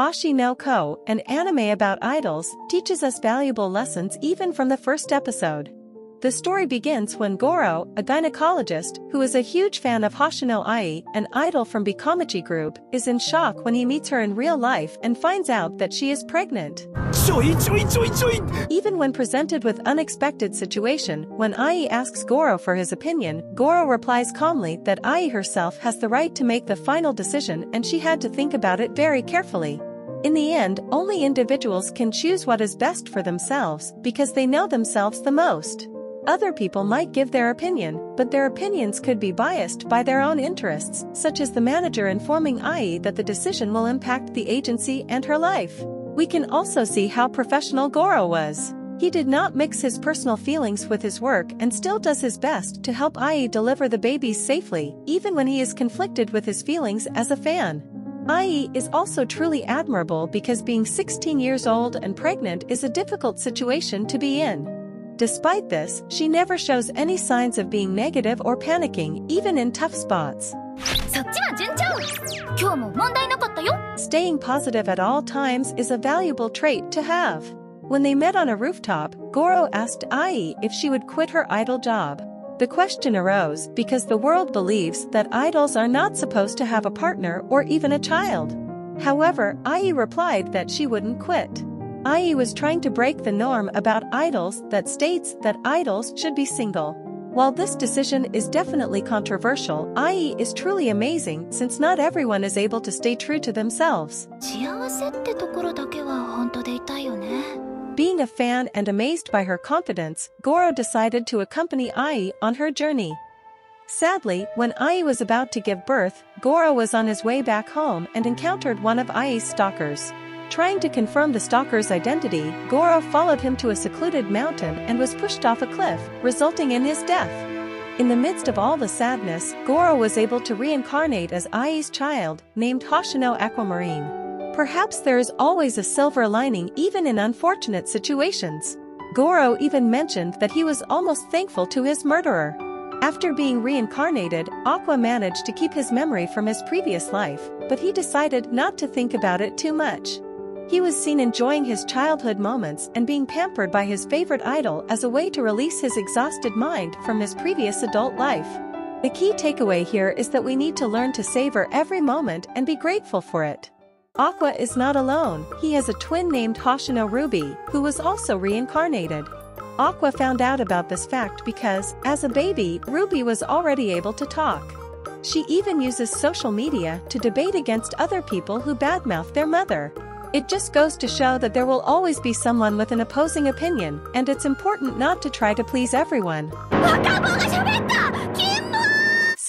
Oshi no Ko, an anime about idols, teaches us valuable lessons even from the first episode. The story begins when Goro, a gynecologist who is a huge fan of Hoshino AI, an idol from Bikomachi group, is in shock when he meets her in real life and finds out that she is pregnant. Even when presented with unexpected situation, when Ai asks Goro for his opinion, Goro replies calmly that Ai herself has the right to make the final decision and she had to think about it very carefully. In the end, only individuals can choose what is best for themselves because they know themselves the most. Other people might give their opinion, but their opinions could be biased by their own interests, such as the manager informing Ai that the decision will impact the agency and her life. We can also see how professional Goro was. He did not mix his personal feelings with his work and still does his best to help Ai deliver the babies safely, even when he is conflicted with his feelings as a fan. Ai is also truly admirable because being 16 years old and pregnant is a difficult situation to be in. Despite this, she never shows any signs of being negative or panicking, even in tough spots. Staying positive at all times is a valuable trait to have. When they met on a rooftop, Goro asked Ai if she would quit her idol job. The question arose because the world believes that idols are not supposed to have a partner or even a child. However, Ai replied that she wouldn't quit. Ai was trying to break the norm about idols that states that idols should be single. While this decision is definitely controversial, Ai is truly amazing since not everyone is able to stay true to themselves. Being a fan and amazed by her confidence, Goro decided to accompany Ai on her journey. Sadly, when Ai was about to give birth, Goro was on his way back home and encountered one of Ai's stalkers. Trying to confirm the stalker's identity, Goro followed him to a secluded mountain and was pushed off a cliff, resulting in his death. In the midst of all the sadness, Goro was able to reincarnate as Ai's child, named Hoshino Aquamarine. Perhaps there is always a silver lining even in unfortunate situations. Goro even mentioned that he was almost thankful to his murderer. After being reincarnated, Aqua managed to keep his memory from his previous life, but he decided not to think about it too much. He was seen enjoying his childhood moments and being pampered by his favorite idol as a way to release his exhausted mind from his previous adult life. The key takeaway here is that we need to learn to savor every moment and be grateful for it. Aqua is not alone, he has a twin named Hoshino Ruby, who was also reincarnated. Aqua found out about this fact because, as a baby, Ruby was already able to talk. She even uses social media to debate against other people who badmouth their mother. It just goes to show that there will always be someone with an opposing opinion, and it's important not to try to please everyone.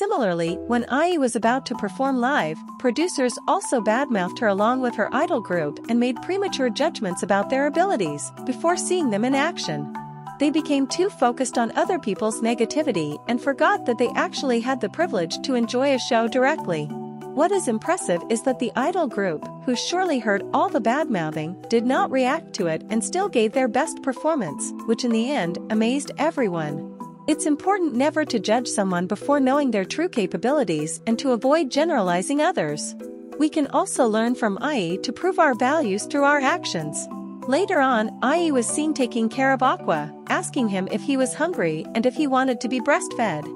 Similarly, when Ai was about to perform live, producers also badmouthed her along with her idol group and made premature judgments about their abilities before seeing them in action. They became too focused on other people's negativity and forgot that they actually had the privilege to enjoy a show directly. What is impressive is that the idol group, who surely heard all the badmouthing, did not react to it and still gave their best performance, which in the end amazed everyone. It's important never to judge someone before knowing their true capabilities and to avoid generalizing others. We can also learn from Ai to prove our values through our actions. Later on, Ai was seen taking care of Aqua, asking him if he was hungry and if he wanted to be breastfed.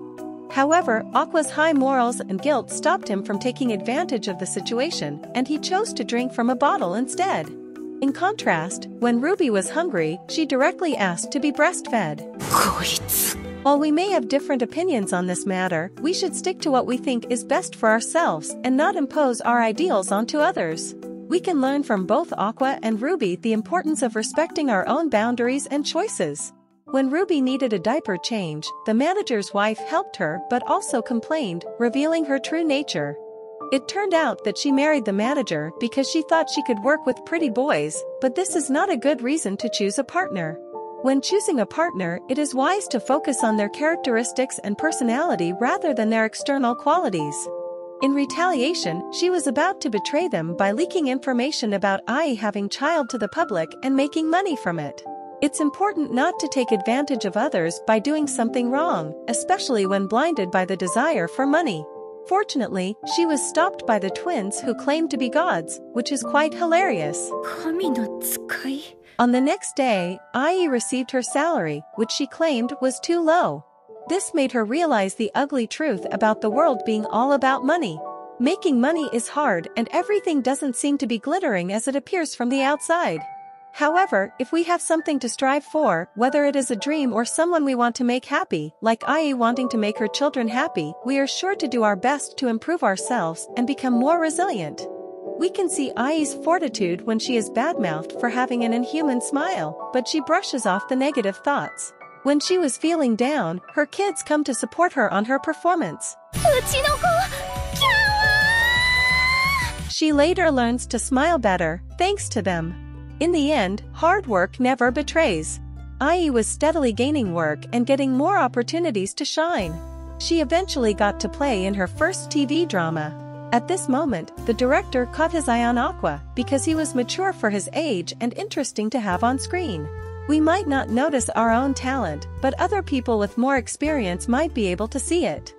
However, Aqua's high morals and guilt stopped him from taking advantage of the situation, and he chose to drink from a bottle instead. In contrast, when Ruby was hungry, she directly asked to be breastfed. While we may have different opinions on this matter, we should stick to what we think is best for ourselves and not impose our ideals onto others. We can learn from both Aqua and Ruby the importance of respecting our own boundaries and choices. When Ruby needed a diaper change, the manager's wife helped her but also complained, revealing her true nature. It turned out that she married the manager because she thought she could work with pretty boys, but this is not a good reason to choose a partner. When choosing a partner, it is wise to focus on their characteristics and personality rather than their external qualities. In retaliation, she was about to betray them by leaking information about Ai having child to the public and making money from it. It's important not to take advantage of others by doing something wrong, especially when blinded by the desire for money. Fortunately, she was stopped by the twins who claimed to be gods, which is quite hilarious. 神の使い? On the next day, Ai received her salary, which she claimed was too low. This made her realize the ugly truth about the world being all about money. Making money is hard and everything doesn't seem to be glittering as it appears from the outside. However, if we have something to strive for, whether it is a dream or someone we want to make happy, like Ai wanting to make her children happy, we are sure to do our best to improve ourselves and become more resilient. We can see Ai's fortitude when she is badmouthed for having an inhuman smile, but she brushes off the negative thoughts. When she was feeling down, her kids come to support her on her performance. She later learns to smile better, thanks to them. In the end, hard work never betrays. Ai was steadily gaining work and getting more opportunities to shine. She eventually got to play in her first TV drama. At this moment, the director caught his eye on Aqua because he was mature for his age and interesting to have on screen. We might not notice our own talent, but other people with more experience might be able to see it.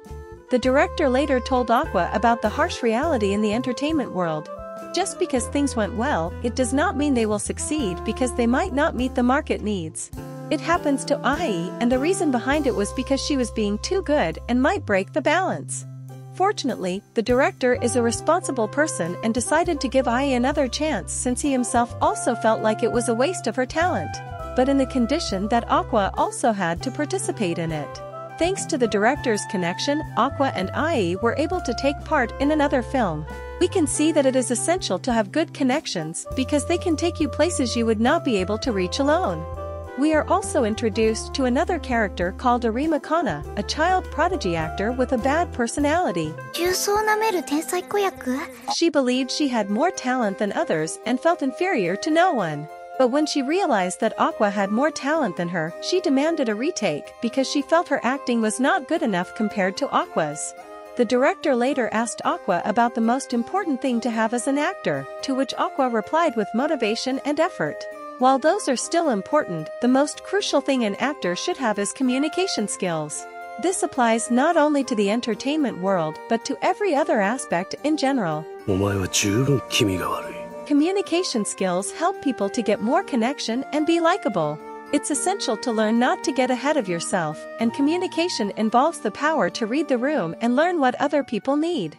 The director later told Aqua about the harsh reality in the entertainment world. Just because things went well, it does not mean they will succeed because they might not meet the market needs. It happens to Ai, and the reason behind it was because she was being too good and might break the balance. Fortunately, the director is a responsible person and decided to give Ai another chance since he himself also felt like it was a waste of her talent. But in the condition that Aqua also had to participate in it. Thanks to the director's connection, Aqua and Ai were able to take part in another film. We can see that it is essential to have good connections because they can take you places you would not be able to reach alone. We are also introduced to another character called Arima Kana, a child prodigy actor with a bad personality. She believed she had more talent than others and felt inferior to no one. But when she realized that Aqua had more talent than her, she demanded a retake because she felt her acting was not good enough compared to Aqua's. The director later asked Aqua about the most important thing to have as an actor, to which Aqua replied with motivation and effort. While those are still important, the most crucial thing an actor should have is communication skills. This applies not only to the entertainment world but to every other aspect in general. お前は十分気味が悪い。 Communication skills help people to get more connection and be likable. It's essential to learn not to get ahead of yourself, and communication involves the power to read the room and learn what other people need.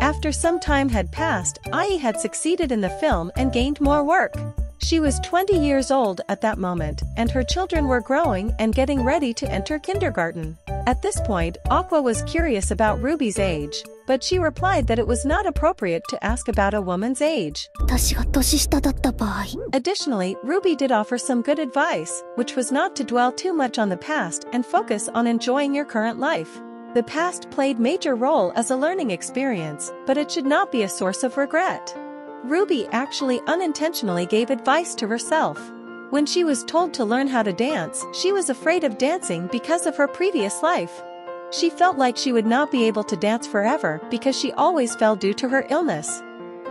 After some time had passed, Ai had succeeded in the film and gained more work. She was 20 years old at that moment, and her children were growing and getting ready to enter kindergarten. At this point, Aqua was curious about Ruby's age, but she replied that it was not appropriate to ask about a woman's age. Additionally, Ruby did offer some good advice, which was not to dwell too much on the past and focus on enjoying your current life. The past played major role as a learning experience, but it should not be a source of regret. Ruby actually unintentionally gave advice to herself. When she was told to learn how to dance, she was afraid of dancing because of her previous life. She felt like she would not be able to dance forever because she always fell due to her illness.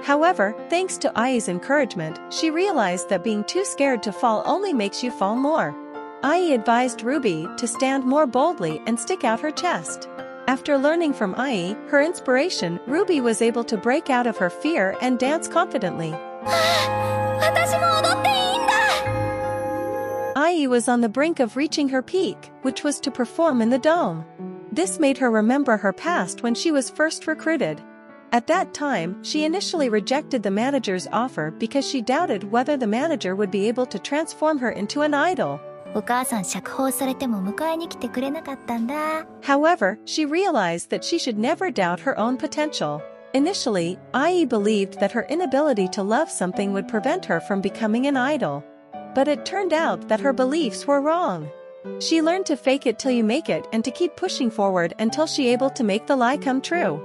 However, thanks to Ai's encouragement, she realized that being too scared to fall only makes you fall more. Ai advised Ruby to stand more boldly and stick out her chest. After learning from Ai, her inspiration, Ruby was able to break out of her fear and dance confidently. Ai was on the brink of reaching her peak, which was to perform in the dome. This made her remember her past when she was first recruited. At that time, she initially rejected the manager's offer because she doubted whether the manager would be able to transform her into an idol. However, she realized that she should never doubt her own potential. Initially, Ai believed that her inability to love something would prevent her from becoming an idol. But it turned out that her beliefs were wrong. She learned to fake it till you make it and to keep pushing forward until she able to make the lie come true.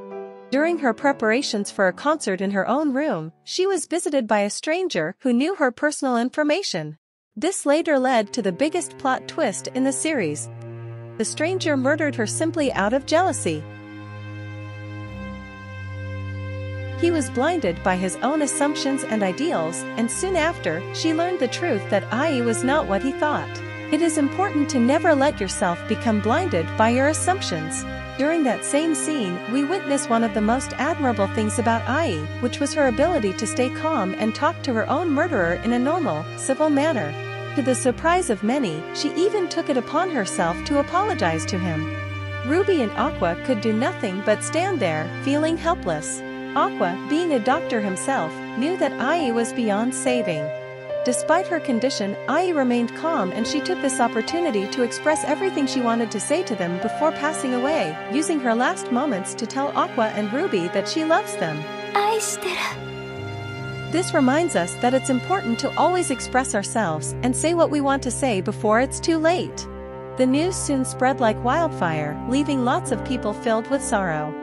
During her preparations for a concert in her own room, she was visited by a stranger who knew her personal information. This later led to the biggest plot twist in the series. The stranger murdered her simply out of jealousy. He was blinded by his own assumptions and ideals, and soon after, she learned the truth that Ai was not what he thought. It is important to never let yourself become blinded by your assumptions. During that same scene, we witness one of the most admirable things about Ai, which was her ability to stay calm and talk to her own murderer in a normal, civil manner. To the surprise of many, she even took it upon herself to apologize to him. Ruby and Aqua could do nothing but stand there, feeling helpless. Aqua, being a doctor himself, knew that Ai was beyond saving. Despite her condition, Ai remained calm and she took this opportunity to express everything she wanted to say to them before passing away, using her last moments to tell Aqua and Ruby that she loves them. 愛してる This reminds us that it's important to always express ourselves and say what we want to say before it's too late. The news soon spread like wildfire, leaving lots of people filled with sorrow.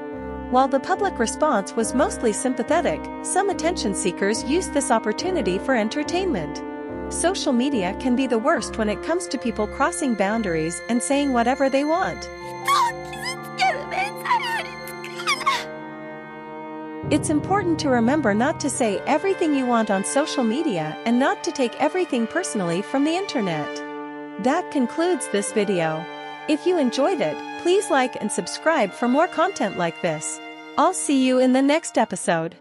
While the public response was mostly sympathetic, some attention seekers used this opportunity for entertainment. Social media can be the worst when it comes to people crossing boundaries and saying whatever they want. 人を傷つける連載ありつか It's important to remember not to say everything you want on social media and not to take everything personally from the internet. That concludes this video. If you enjoyed it, please like and subscribe for more content like this. I'll see you in the next episode.